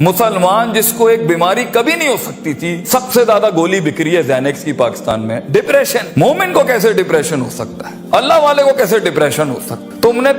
मुसलमान जिसको एक बीमारी कभी नहीं हो सकती थी, सबसे ज्यादा गोली बिक रही है ज़ैनेक्स की पाकिस्तान में। डिप्रेशन। मोमिन को कैसे डिप्रेशन हो सकता है? अल्लाह वाले को कैसे डिप्रेशन हो सकता है? तुमने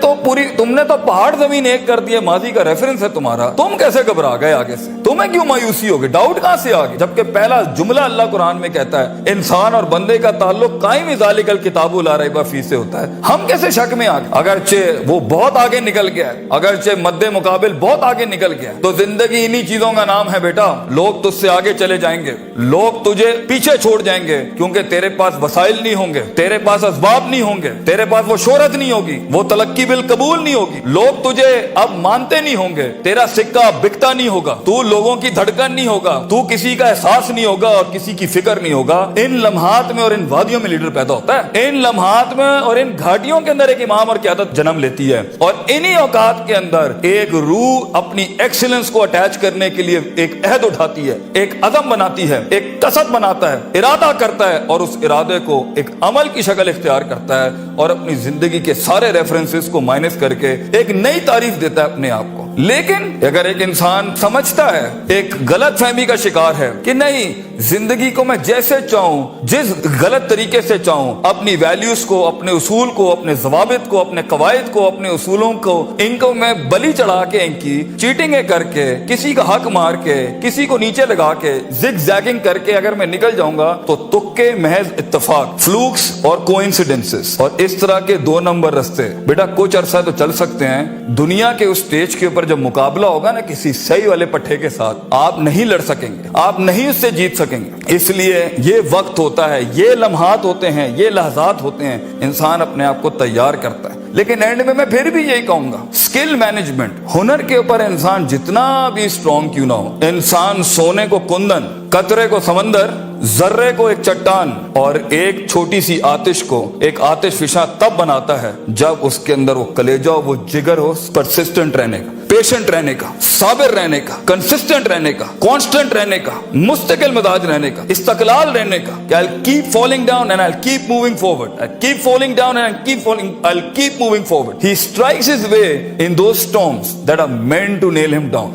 तो पहाड़ जमीन एक कर दिए, माजी का रेफरेंस है तुम्हारा, तुम कैसे घबरा गए आगे से? तुम्हें क्यों मायूसी हो गई? डाउट कहां से आ गई? जबकि पहला जुमला अल्लाह कुरान में कहता है इंसान और बंदे का ताल्लुक कायम ज़ालिकल किताबु ला रैब फीह से होता है। हम कैसे शक में आ गए? अगरचे वो बहुत आगे निकल गया है, अगरचे मद्दे मुकाबिल बहुत आगे निकल गया है, तो जिंदगी इन्हीं चीजों का नाम है बेटा। लोग तुझसे आगे चले जाएंगे, लोग तुझे पीछे छोड़ जाएंगे, क्योंकि तेरे पास वसाइल नहीं होंगे, तेरे पास असबाब नहीं होंगे, तेरे पास वो शोहरत नहीं होगी, वो तलक्की बिल कबूल नहीं होगी, लोग तुझे अब मानते नहीं होंगे, तेरा सिक्का बिकता नहीं होगा, तू लोगों की धड़कन नहीं होगा, तू किसी का एहसास नहीं होगा और किसी की फिक्र नहीं होगा। इन लम्हात में और इन वादियों में लीडर पैदा होता है। इन लम्हात में और इन घाटियों के अंदर एक इमाम और क़यादत जन्म लेती है, और इन्हीं औकात के अंदर एक रूह अपनी एक्सीलेंस को अटैच करने के लिए एक अहद उठाती है, एक अज़म बनाती है, एक कसद बनाता है, इरादा करता है, और उस इरादे को एक अमल की शक्ल इख्तियार करता है और अपनी जिंदगी के सारे रेफरेंसेस को माइनस करके एक नई तारीफ देता है अपने आप को। लेकिन अगर एक इंसान समझता है, एक गलत फहमी का शिकार है कि नहीं, जिंदगी को मैं जैसे चाहूं, जिस गलत तरीके से चाहूं, अपनी वैल्यूज को, अपने उसूल को, अपने ज़वाबित को, अपने कवायद को, अपने उसूलों को, इनको मैं बलि चढ़ा के, इनकी चीटिंगें करके, किसी का हक मार के, किसी को नीचे लगा के, जिग जैगिंग करके अगर मैं निकल जाऊंगा तो तुक्के, महज इत्तफाक, फ्लूक्स और कोइंसिडेंसेस, और इस तरह के 2 नंबर रास्ते बेटा कुछ अरसा तो चल सकते हैं। दुनिया के उस स्टेज के ऊपर जब मुकाबला होगा ना किसी सही वाले पट्टे के साथ, आप नहीं लड़ सकेंगे, आप नहीं उससे जीत सकेंगे। इसलिए ये वक्त होता है, ये लम्हात होते हैं, ये लहजात होते हैं, इंसान अपने आप को तैयार करता है। लेकिन एंड में मैं फिर भी यही कहूंगा, स्किल मैनेजमेंट, हुनर के ऊपर इंसान जितना भी स्ट्रॉन्ग क्यों ना हो, इंसान सोने को कुंदन, कतरे को समंदर, जर्रे को एक चट्टान और एक छोटी सी आतिश को एक आतिश फिशा तब बनाता है जब उसके अंदर वो कलेजा हो, वो जिगर हो, परसिस्टेंट रहने का, पेशेंट रहने का, साबिर रहने का, कंसिस्टेंट रहने का, कांस्टेंट रहने का, मुस्तकिल मिजाज रहने का, इस्तकलाल रहने का। I'll keep falling down and I'll keep moving forward. I'll keep falling down and I'll keep moving forward. He strikes his way in those storms that are meant to nail him down.